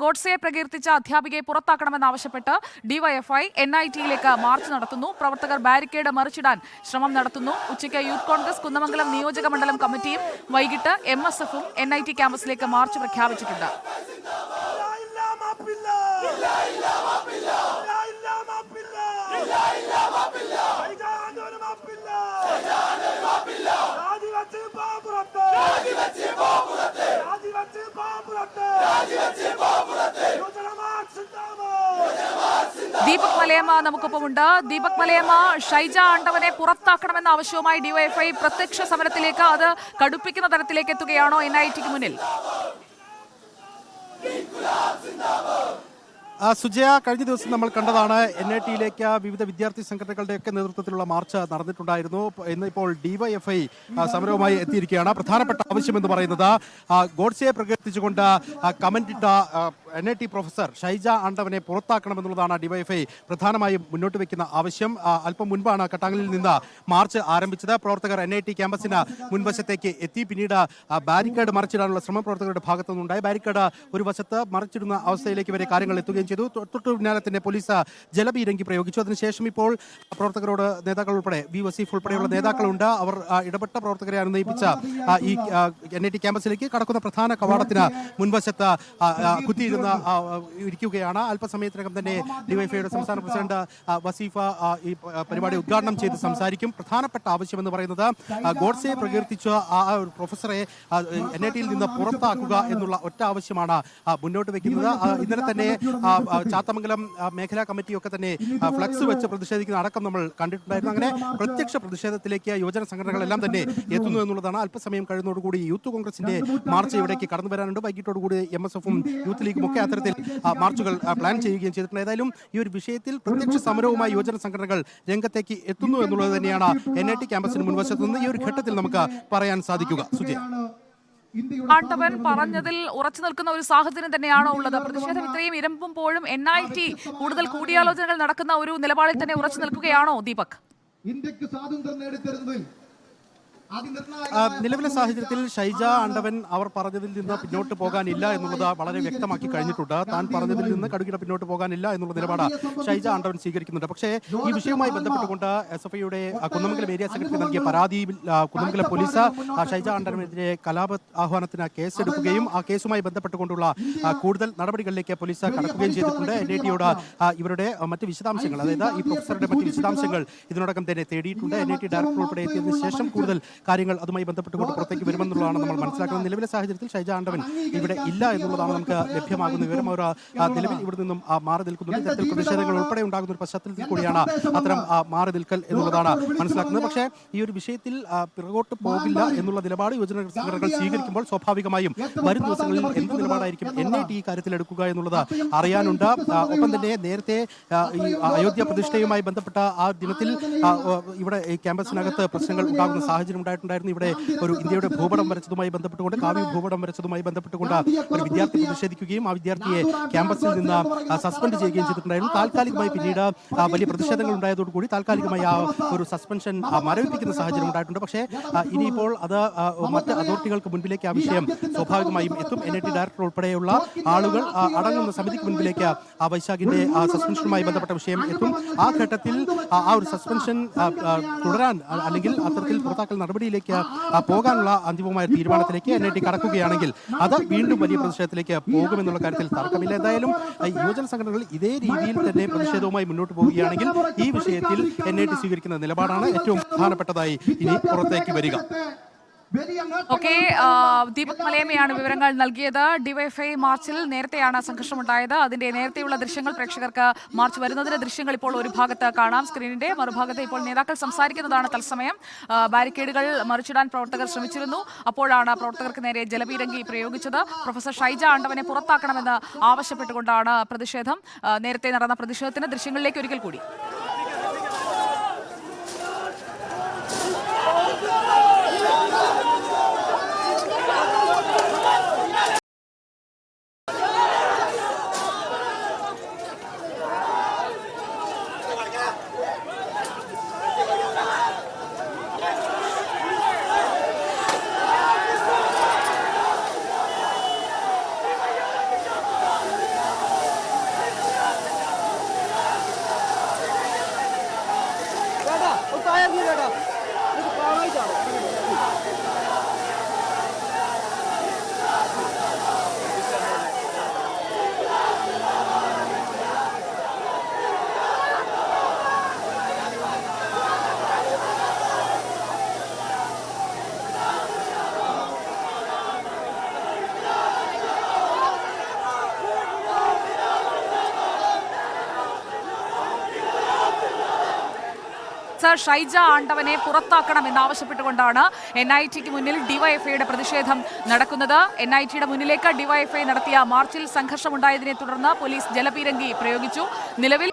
ഗോഡ്സെയെ പ്രകീർത്തിച്ച അധ്യാപികയെ പുറത്താക്കണമെന്നാവശ്യപ്പെട്ട് DYFI NITയിലേക്ക് March നടത്തുന്നു. പ്രവർത്തകർ barricade മറിച്ചിടാൻ ശ്രമം നടത്തുന്നു. ഉച്ചയ്ക്ക് യൂത്ത് കോൺഗ്രസ് കുന്നമംഗലം നിയോജക മണ്ഡലം കമ്മിറ്റിയും വൈകിട്ട് MSFും NIT ക്യാമ്പസിലേക്ക് മാർച്ച് പ്രഖ്യാപിച്ചിട്ടുണ്ട്. ദീപക് മലയമ്മ നമുക്കൊപ്പമുണ്ട്. ദീപക് മലയമ്മ, ഷൈജ ആണ്ടവനെ പുറത്താക്കണമെന്ന ആവശ്യവുമായി ഡിവൈഎഫ്ഐ പ്രത്യക്ഷ സമരത്തിലേക്ക്, അത് കടുപ്പിക്കുന്ന തരത്തിലേക്ക് എത്തുകയാണോ NITക്ക് മുന്നിൽ? സുജയ, കഴിഞ്ഞ ദിവസം നമ്മൾ കണ്ടതാണ് NITയിലേക്ക് വിവിധ വിദ്യാർത്ഥി സംഘടനകളുടെയൊക്കെ നേതൃത്വത്തിലുള്ള മാർച്ച് നടന്നിട്ടുണ്ടായിരുന്നു. ഇന്നിപ്പോൾ ഡിവൈഎഫ്ഐ സമരവുമായി എത്തിയിരിക്കുകയാണ്. പ്രധാനപ്പെട്ട ആവശ്യമെന്ന് പറയുന്നത് ഗോഡ്സെയെ പ്രകീർത്തിച്ചുകൊണ്ട് കമന്റിട്ട NIT പ്രൊഫസർ ഷൈജ ആണ്ടവനെ പുറത്താക്കണമെന്നുള്ളതാണ് ഡിവൈഎഫ്ഐ പ്രധാനമായും മുന്നോട്ട് വയ്ക്കുന്ന ആവശ്യം. അല്പം മുൻപാണ് കട്ടാങ്ങലിൽ നിന്ന് മാർച്ച് ആരംഭിച്ചത്. പ്രവർത്തകർ NIT ക്യാമ്പസിന് മുൻവശത്തേക്ക് എത്തി. പിന്നീട് ബാരിക്കേഡ് മറിച്ചിടാനുള്ള ശ്രമം പ്രവർത്തകരുടെ ഭാഗത്തു നിന്നുണ്ടായി. ബാരിക്കേഡ് ഒരു വശത്ത് മറിച്ചിടുന്ന അവസ്ഥയിലേക്ക് വരെ കാര്യങ്ങൾ എത്തുകയും ചെയ്തു. തൊട്ടു പിന്നാലെ തന്നെ പോലീസ് ജലപീരങ്കി പ്രയോഗിച്ചു. അതിനുശേഷം ഇപ്പോൾ പ്രവർത്തകരോട് നേതാക്കൾ ഉൾപ്പെടെ വസീഫ് ഉൾപ്പെടെയുള്ള നേതാക്കളുണ്ട്. അവർ ഇടപെട്ട പ്രവർത്തകരെ അനുനയിപ്പിച്ച ഈ NIT ക്യാമ്പസിലേക്ക് കടക്കുന്ന പ്രധാന കവാടത്തിന് മുൻവശത്ത് കുത്തിയിരുന്ന ഇരിക്കുകയാണ്. അല്പസമയത്തിനകം തന്നെ ഡിവൈഎഫ്ഐയുടെ സംസ്ഥാന പ്രസിഡന്റ് വസീഫ് ഈ പരിപാടി ഉദ്ഘാടനം ചെയ്ത് സംസാരിക്കും. പ്രധാനപ്പെട്ട ആവശ്യമെന്ന് പറയുന്നത് ഗോഡ്സെയെ പ്രകീർത്തിച്ച ആ പ്രൊഫസറെ NITയിൽ നിന്ന് പുറത്താക്കുക എന്നുള്ള ഒറ്റ ആവശ്യമാണ് മുന്നോട്ട് വയ്ക്കുന്നത്. ഇന്നലെ തന്നെ ചാത്തമംഗലം മേഖലാ കമ്മിറ്റിയൊക്കെ തന്നെ ഫ്ലക്സ് വെച്ച് പ്രതിഷേധിക്കുന്ന അടക്കം നമ്മൾ കണ്ടിട്ടുണ്ടായിരുന്നു. അങ്ങനെ പ്രത്യക്ഷ പ്രതിഷേധത്തിലേക്ക് യുവജന സംഘടനകളെല്ലാം തന്നെ എത്തുന്നു എന്നുള്ളതാണ്. അല്പസമയം കഴിയുന്നതോടുകൂടി യൂത്ത് കോൺഗ്രസിന്റെ മാർച്ച് ഇവിടേക്ക് കടന്നു വരാനുണ്ട്. വൈകിട്ടോടുകൂടി MSFും യൂത്ത് ലീഗും ഒക്കെ അത്തരത്തിൽ മാർച്ചുകൾ പ്ലാൻ ചെയ്യുകയും ചെയ്തിട്ടുണ്ട്. ഏതായാലും ഈ ഒരു വിഷയത്തിൽ പ്രത്യക്ഷ സമരവുമായി യുവജന സംഘടനകൾ രംഗത്തേക്ക് എത്തുന്നു എന്നുള്ളത് തന്നെയാണ് NIT ക്യാമ്പസിന് മുൻവശത്ത് നിന്ന് ഈ ഒരു ഘട്ടത്തിൽ നമുക്ക് പറയാൻ സാധിക്കുക. സുജയ, ആണ്ടവൻ പറഞ്ഞതിൽ ഉറച്ചു നിൽക്കുന്ന ഒരു സാഹചര്യം തന്നെയാണോ ഉള്ളത്? പ്രതിഷേധം ഇത്രയും ഇരമ്പുമ്പോഴും NIT കൂടുതൽ കൂടിയാലോചനകൾ നടക്കുന്ന ഒരു നിലപാടിൽ തന്നെ ഉറച്ചു നിൽക്കുകയാണോ ദീപക്? ഇന്ത്യക്ക് സ്വാതന്ത്ര്യം നേടിത്തരുന്നതിൽ നിലവിലെ സാഹചര്യത്തിൽ ഷൈജ ആണ്ടവൻ അവർ പറഞ്ഞതിൽ നിന്ന് പിന്നോട്ട് പോകാനില്ല എന്നുള്ളത് വളരെ വ്യക്തമാക്കി കഴിഞ്ഞിട്ടുണ്ട്. താൻ പറഞ്ഞതിൽ നിന്ന് കടുകിട പിന്നോട്ട് പോകാനില്ല എന്നുള്ള നിലപാട് ഷൈജ ആണ്ടവൻ സ്വീകരിക്കുന്നുണ്ട്. പക്ഷേ ഈ വിഷയവുമായി ബന്ധപ്പെട്ടുകൊണ്ട് SFIയുടെ കുന്നമംഗലം ഏരിയ സെക്രട്ടറി നൽകിയ പരാതിയിൽ കുന്നമംഗലം പോലീസ് ഷൈജ ആണ്ടവനെതിരെ കലാപ ആഹ്വാനത്തിന് കേസെടുക്കുകയും ആ കേസുമായി ബന്ധപ്പെട്ടുകൊണ്ടുള്ള കൂടുതൽ നടപടികളിലേക്ക് പോലീസ് കടക്കുകയും ചെയ്തിട്ടുണ്ട്. NITയോട് ഇവരുടെ മറ്റ് വിശദാംശങ്ങൾ, അതായത് ഈ പ്രൊഫസറുടെ മറ്റ് വിശദാംശങ്ങൾ ഇതിനോടകം തന്നെ തേടിയിട്ടുണ്ട്. NIT ഡയറക്ടർ ഉൾപ്പെടെ എത്തിയതിനു ശേഷം കൂടുതൽ കാര്യങ്ങൾ അതുമായി ബന്ധപ്പെട്ടുകൊണ്ട് പുറത്തേക്ക് വരുമെന്നുള്ളതാണ് നമ്മൾ മനസ്സിലാക്കുന്നത്. നിലവിലെ സാഹചര്യത്തിൽ ഷൈജ ആണ്ടവൻ ഇവിടെ ഇല്ല എന്നുള്ളതാണ് നമുക്ക് ലഭ്യമാകുന്ന വിവരം. അവർ നിലവിൽ ഇവിടെ നിന്നും മാറി നിൽക്കുന്നുണ്ട്. ഇത്തരത്തിൽ പ്രതിഷേധങ്ങൾ ഉൾപ്പെടെ ഉണ്ടാകുന്ന ഒരു പശ്ചാത്തലത്തിൽ കൂടിയാണ് അത്തരം മാറി നിൽക്കൽ എന്നുള്ളതാണ് മനസ്സിലാക്കുന്നത്. പക്ഷേ ഈ ഒരു വിഷയത്തിൽ പിറകോട്ട് പോകില്ല എന്നുള്ള നിലപാട് യുവജന സംഘടനകൾ സ്വീകരിക്കുമ്പോൾ സ്വാഭാവികമായും വരും ദിവസങ്ങളിൽ എന്ത് നിലപാടായിരിക്കും NIT ഈ കാര്യത്തിൽ എടുക്കുക എന്നുള്ളത് അറിയാനുണ്ട്. ഒപ്പം തന്നെ നേരത്തെ ഈ അയോധ്യ പ്രതിഷ്ഠയുമായി ബന്ധപ്പെട്ട ആ ദിനത്തിൽ ഇവിടെ ക്യാമ്പസിനകത്ത് പ്രശ്നങ്ങൾ ഉണ്ടാകുന്ന സാഹചര്യം ഉണ്ടായിട്ടുണ്ടായിരുന്നു. ഇവിടെ ഒരു ഇന്ത്യയുടെ ഭൂപടം വരച്ചതുമായി ബന്ധപ്പെട്ടുകൊണ്ട്, കാവ്യ ഭൂപടം വരച്ചതുമായി ബന്ധപ്പെട്ടുകൊണ്ട് ഒരു വിദ്യാർത്ഥി പ്രതിഷേധിക്കുകയും ആ വിദ്യാർത്ഥിയെ ക്യാമ്പസിൽ നിന്ന് സസ്പെൻഡ് ചെയ്യുകയും ചെയ്തിട്ടുണ്ടായിരുന്നു. താൽക്കാലികമായി പിന്നീട് വലിയ പ്രതിഷേധങ്ങൾ ഉണ്ടായതോടുകൂടി താൽക്കാലികമായി ആ ഒരു സസ്പെൻഷൻ മരവിപ്പിക്കുന്ന സാഹചര്യം ഉണ്ടായിട്ടുണ്ട്. പക്ഷേ ഇനിയിപ്പോൾ അത് മറ്റ് അതോറിറ്റികൾക്ക് മുൻപിലേക്ക് ആ വിഷയം സ്വാഭാവികമായും എത്തും. NIT ഡയറക്ടർ ഉൾപ്പെടെയുള്ള ആളുകൾ അടങ്ങുന്ന സമിതിക്ക് മുൻപിലേക്ക് ആ വൈശാഖിന്റെ സസ്പെൻഷനുമായി ബന്ധപ്പെട്ട വിഷയം എത്തും. ആ ഘട്ടത്തിൽ ആ ഒരു സസ്പെൻഷൻ തുടരാൻ അല്ലെങ്കിൽ അത്തരത്തിൽ പുറത്താക്കൽ നടപടിയിലേക്ക് പോകാനുള്ള അന്തിമമായ തീരുമാനത്തിലേക്ക് NIT കടക്കുകയാണെങ്കിൽ അത് വീണ്ടും വലിയ പ്രതിഷേധത്തിലേക്ക് പോകുമെന്നുള്ള കാര്യത്തിൽ തർക്കമില്ല. എന്തായാലും യുവജന സംഘടനകൾ ഇതേ രീതിയിൽ തന്നെ പ്രതിഷേധവുമായി മുന്നോട്ട് പോവുകയാണെങ്കിൽ ഈ വിഷയത്തിൽ NIT സ്വീകരിക്കുന്ന നിലപാടാണ് ഏറ്റവും പ്രധാനപ്പെട്ടതായി ഇനി പുറത്തേക്ക് വരിക. ഓക്കെ, ദീപക് മലയമ്മയാണ് വിവരങ്ങൾ നൽകിയത്. ഡിവൈഎഫ്ഐ മാർച്ചിൽ നേരത്തെയാണ് സംഘർഷമുണ്ടായത്. അതിന്റെ നേരത്തെയുള്ള ദൃശ്യങ്ങൾ പ്രേക്ഷകർക്ക് മാർച്ച് വരുന്നതിന്റെ ദൃശ്യങ്ങൾ ഇപ്പോൾ ഒരു ഭാഗത്ത് കാണാം. സ്ക്രീനിന്റെ മറുഭാഗത്ത് ഇപ്പോൾ നേതാക്കൾ സംസാരിക്കുന്നതാണ് തത്സമയം. ബാരിക്കേഡുകൾ മറിച്ചിടാൻ പ്രവർത്തകർ ശ്രമിച്ചിരുന്നു. അപ്പോഴാണ് പ്രവർത്തകർക്ക് നേരെ ജലപീരങ്കി പ്രയോഗിച്ചത്. പ്രൊഫസർ ഷൈജ ആണ്ടവനെ പുറത്താക്കണമെന്ന് ആവശ്യപ്പെട്ടുകൊണ്ടാണ് പ്രതിഷേധം. നേരത്തെ നടന്ന പ്രതിഷേധത്തിന്റെ ദൃശ്യങ്ങളിലേക്ക് ഒരിക്കൽ കൂടി. ഷൈജ ആണ്ടവനെ പുറത്താക്കണം എന്നാവശ്യപ്പെട്ടുകൊണ്ടാണ് NITക്ക് മുന്നിൽ ഡിവൈഎഫ്ഐയുടെ പ്രതിഷേധം നടക്കുന്നത്. NITയുടെ മുന്നിലേക്ക് ഡിവൈഎഫ്ഐ നടത്തിയ മാർച്ചിൽ സംഘർഷമുണ്ടായതിനെ തുടർന്ന് പോലീസ് ജലപീരങ്കി പ്രയോഗിച്ചു. നിലവിൽ